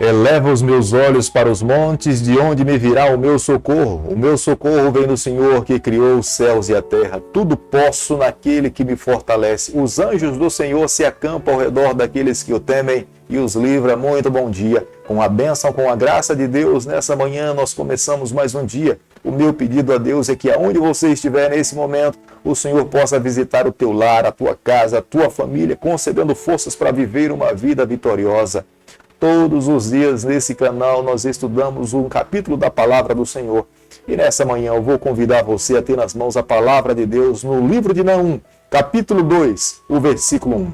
Eleva os meus olhos para os montes, de onde me virá o meu socorro. O meu socorro vem do Senhor que criou os céus e a terra. Tudo posso naquele que me fortalece. Os anjos do Senhor se acampam ao redor daqueles que o temem e os livra. Muito bom dia. Com a bênção, com a graça de Deus, nessa manhã nós começamos mais um dia. O meu pedido a Deus é que aonde você estiver nesse momento, o Senhor possa visitar o teu lar, a tua casa, a tua família, concedendo forças para viver uma vida vitoriosa. Todos os dias nesse canal nós estudamos um capítulo da Palavra do Senhor. E nessa manhã eu vou convidar você a ter nas mãos a Palavra de Deus no livro de Naum, capítulo 2, o versículo 1.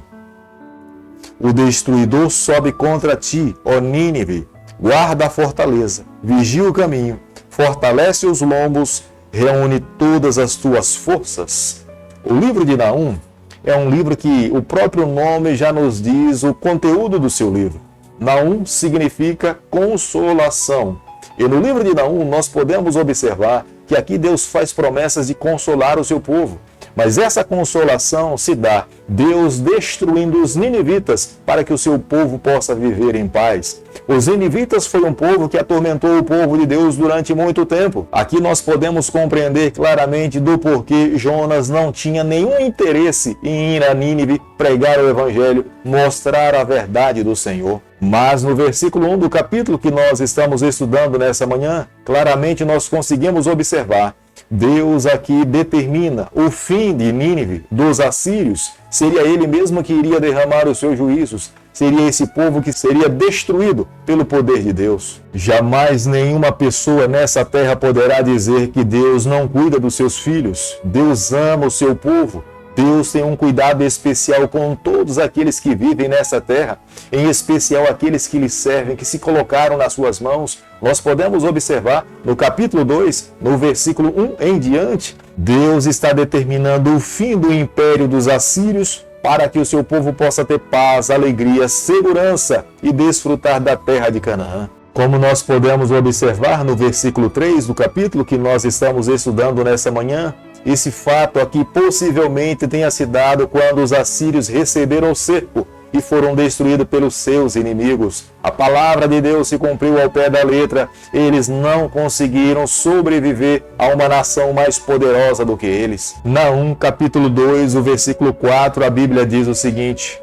O destruidor sobe contra ti, ó Nínive, guarda a fortaleza, vigia o caminho, fortalece os lombos, reúne todas as tuas forças. O livro de Naum é um livro que o próprio nome já nos diz o conteúdo do seu livro. Naum significa consolação. E no livro de Naum nós podemos observar que aqui Deus faz promessas de consolar o seu povo. Mas essa consolação se dá Deus destruindo os ninivitas para que o seu povo possa viver em paz. Os ninivitas foi um povo que atormentou o povo de Deus durante muito tempo. Aqui nós podemos compreender claramente do porquê Jonas não tinha nenhum interesse em ir a Nínive, pregar o evangelho, mostrar a verdade do Senhor. Mas no versículo 1 do capítulo que nós estamos estudando nessa manhã, claramente nós conseguimos observar Deus aqui determina o fim de Nínive, dos assírios. Seria ele mesmo que iria derramar os seus juízos. Seria esse povo que seria destruído pelo poder de Deus. Jamais nenhuma pessoa nessa terra poderá dizer que Deus não cuida dos seus filhos. Deus ama o seu povo. Deus tem um cuidado especial com todos aqueles que vivem nessa terra, em especial aqueles que lhe servem, que se colocaram nas suas mãos. Nós podemos observar no capítulo 2, no versículo 1 em diante, Deus está determinando o fim do império dos assírios para que o seu povo possa ter paz, alegria, segurança e desfrutar da terra de Canaã. Como nós podemos observar no versículo 3 do capítulo que nós estamos estudando nessa manhã, esse fato aqui possivelmente tenha se dado quando os assírios receberam o cerco e foram destruídos pelos seus inimigos. A palavra de Deus se cumpriu ao pé da letra. Eles não conseguiram sobreviver a uma nação mais poderosa do que eles. Naum, capítulo 2, o versículo 4, a Bíblia diz o seguinte: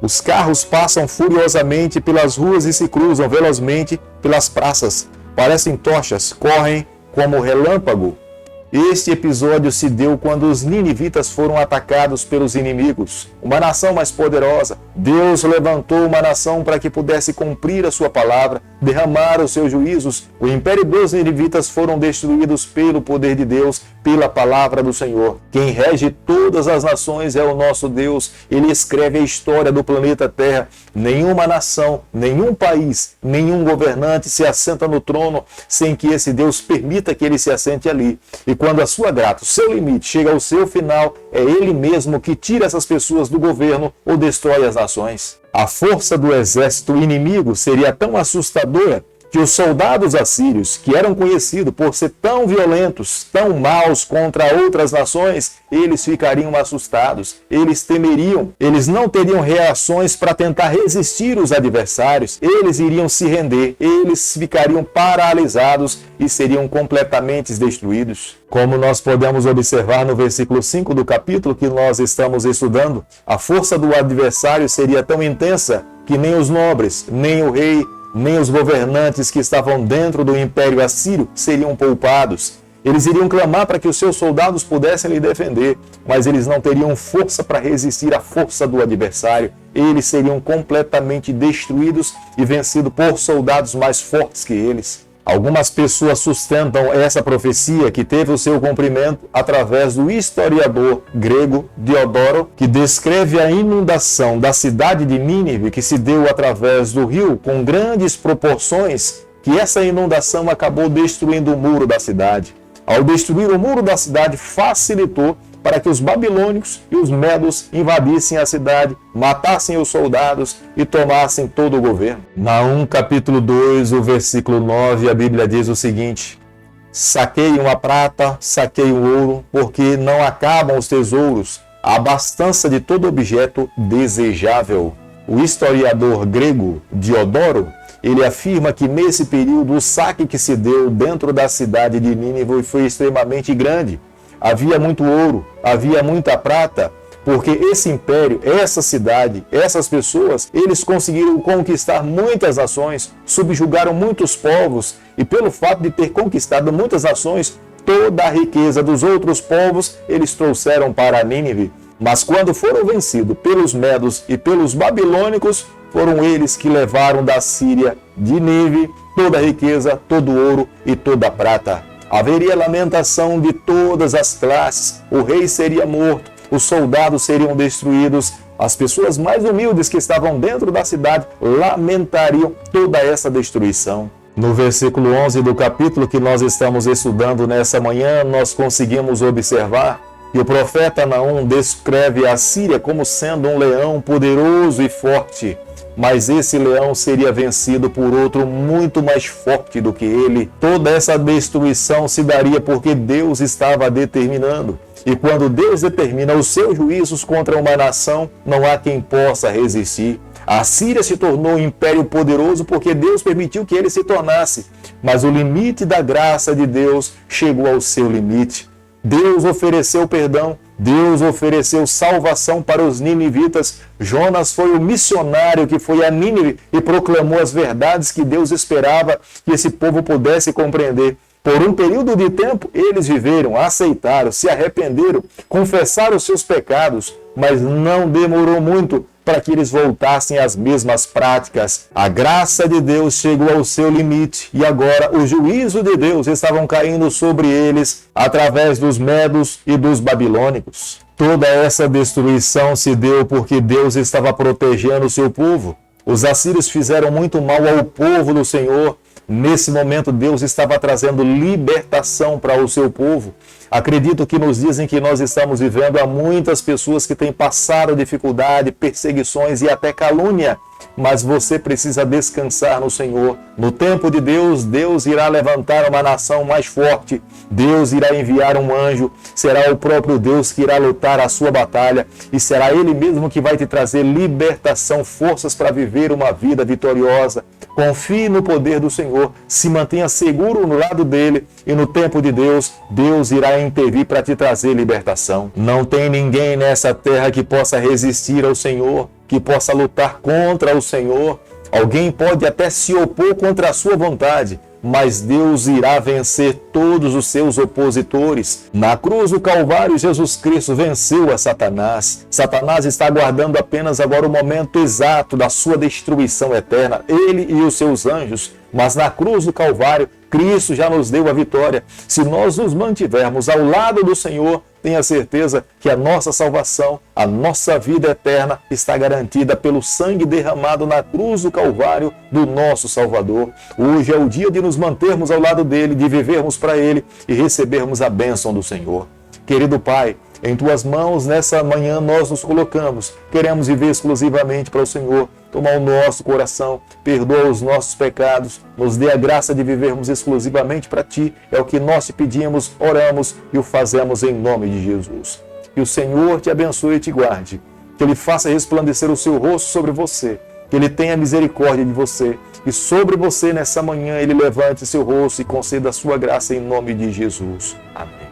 os carros passam furiosamente pelas ruas e se cruzam velozmente pelas praças. Parecem tochas, correm como relâmpago. Este episódio se deu quando os ninivitas foram atacados pelos inimigos, uma nação mais poderosa. Deus levantou uma nação para que pudesse cumprir a sua palavra, derramar os seus juízos. O império dos ninivitas foram destruídos pelo poder de Deus, pela palavra do Senhor. Quem rege todas as nações é o nosso Deus. Ele escreve a história do planeta Terra. Nenhuma nação, nenhum país, nenhum governante se assenta no trono sem que esse Deus permita que ele se assente ali. E quando a sua graça, o seu limite, chega ao seu final, é ele mesmo que tira essas pessoas do governo ou destrói as nações. A força do exército inimigo seria tão assustadora que os soldados assírios, que eram conhecidos por ser tão violentos, tão maus contra outras nações, eles ficariam assustados, eles temeriam, eles não teriam reações para tentar resistir os adversários, eles iriam se render, eles ficariam paralisados e seriam completamente destruídos. Como nós podemos observar no versículo 5 do capítulo que nós estamos estudando, a força do adversário seria tão intensa que nem os nobres, nem o rei, nem os governantes que estavam dentro do Império Assírio seriam poupados. Eles iriam clamar para que os seus soldados pudessem lhe defender, mas eles não teriam força para resistir à força do adversário. Eles seriam completamente destruídos e vencidos por soldados mais fortes que eles. Algumas pessoas sustentam essa profecia que teve o seu cumprimento através do historiador grego Diodoro, que descreve a inundação da cidade de Nínive que se deu através do rio com grandes proporções, que essa inundação acabou destruindo o muro da cidade. Ao destruir o muro da cidade, facilitou para que os babilônicos e os medos invadissem a cidade, matassem os soldados e tomassem todo o governo. Naum capítulo 2, o versículo 9, a Bíblia diz o seguinte: saqueiam a prata, saqueiam o ouro, porque não acabam os tesouros, a abastança de todo objeto desejável. O historiador grego Diodoro, ele afirma que nesse período o saque que se deu dentro da cidade de Nínive foi extremamente grande. Havia muito ouro, havia muita prata, porque esse império, essa cidade, essas pessoas, eles conseguiram conquistar muitas nações, subjugaram muitos povos, e pelo fato de ter conquistado muitas nações, toda a riqueza dos outros povos eles trouxeram para Nínive. Mas quando foram vencidos pelos medos e pelos babilônicos, foram eles que levaram da Síria, de Nínive, toda a riqueza, todo o ouro e toda a prata. Haveria lamentação de todas as classes, o rei seria morto, os soldados seriam destruídos, as pessoas mais humildes que estavam dentro da cidade lamentariam toda essa destruição. No versículo 11 do capítulo que nós estamos estudando nessa manhã, nós conseguimos observar que o profeta Naum descreve a Síria como sendo um leão poderoso e forte, mas esse leão seria vencido por outro muito mais forte do que ele. Toda essa destruição se daria porque Deus estava determinando. E quando Deus determina os seus juízos contra uma nação, não há quem possa resistir. A Síria se tornou um império poderoso porque Deus permitiu que ele se tornasse. Mas o limite da graça de Deus chegou ao seu limite. Deus ofereceu perdão, Deus ofereceu salvação para os ninivitas. Jonas foi o missionário que foi a Nínive e proclamou as verdades que Deus esperava que esse povo pudesse compreender. Por um período de tempo, eles viveram, aceitaram, se arrependeram, confessaram os seus pecados, mas não demorou muito para que eles voltassem às mesmas práticas. A graça de Deus chegou ao seu limite e agora o juízo de Deus estavam caindo sobre eles através dos medos e dos babilônicos. Toda essa destruição se deu porque Deus estava protegendo o seu povo. Os assírios fizeram muito mal ao povo do Senhor. Nesse momento, Deus estava trazendo libertação para o seu povo. Acredito que nos dias em que nós estamos vivendo, há muitas pessoas que têm passado dificuldade, perseguições e até calúnia. Mas você precisa descansar no Senhor. No tempo de Deus, Deus irá levantar uma nação mais forte. Deus irá enviar um anjo. Será o próprio Deus que irá lutar a sua batalha. E será Ele mesmo que vai te trazer libertação, forças para viver uma vida vitoriosa. Confie no poder do Senhor. Se mantenha seguro no lado dele. E no tempo de Deus, Deus irá intervir para te trazer libertação. Não tem ninguém nessa terra que possa resistir ao Senhor, que possa lutar contra o Senhor. Alguém pode até se opor contra a sua vontade, mas Deus irá vencer todos os seus opositores. Na cruz do Calvário, Jesus Cristo venceu a Satanás. Satanás está aguardando apenas agora o momento exato da sua destruição eterna, ele e os seus anjos. Mas na cruz do Calvário, Cristo já nos deu a vitória. Se nós nos mantivermos ao lado do Senhor, tenha certeza que a nossa salvação, a nossa vida eterna está garantida pelo sangue derramado na cruz do Calvário do nosso Salvador. Hoje é o dia de nos mantermos ao lado dele, de vivermos para ele e recebermos a bênção do Senhor. Querido Pai, em Tuas mãos, nessa manhã nós nos colocamos. Queremos viver exclusivamente para o Senhor. Toma o nosso coração, perdoa os nossos pecados, nos dê a graça de vivermos exclusivamente para Ti. É o que nós te pedimos, oramos e o fazemos em nome de Jesus. Que o Senhor te abençoe e te guarde. Que Ele faça resplandecer o seu rosto sobre você. Que Ele tenha misericórdia de você. E sobre você nessa manhã Ele levante seu rosto e conceda a sua graça em nome de Jesus. Amém.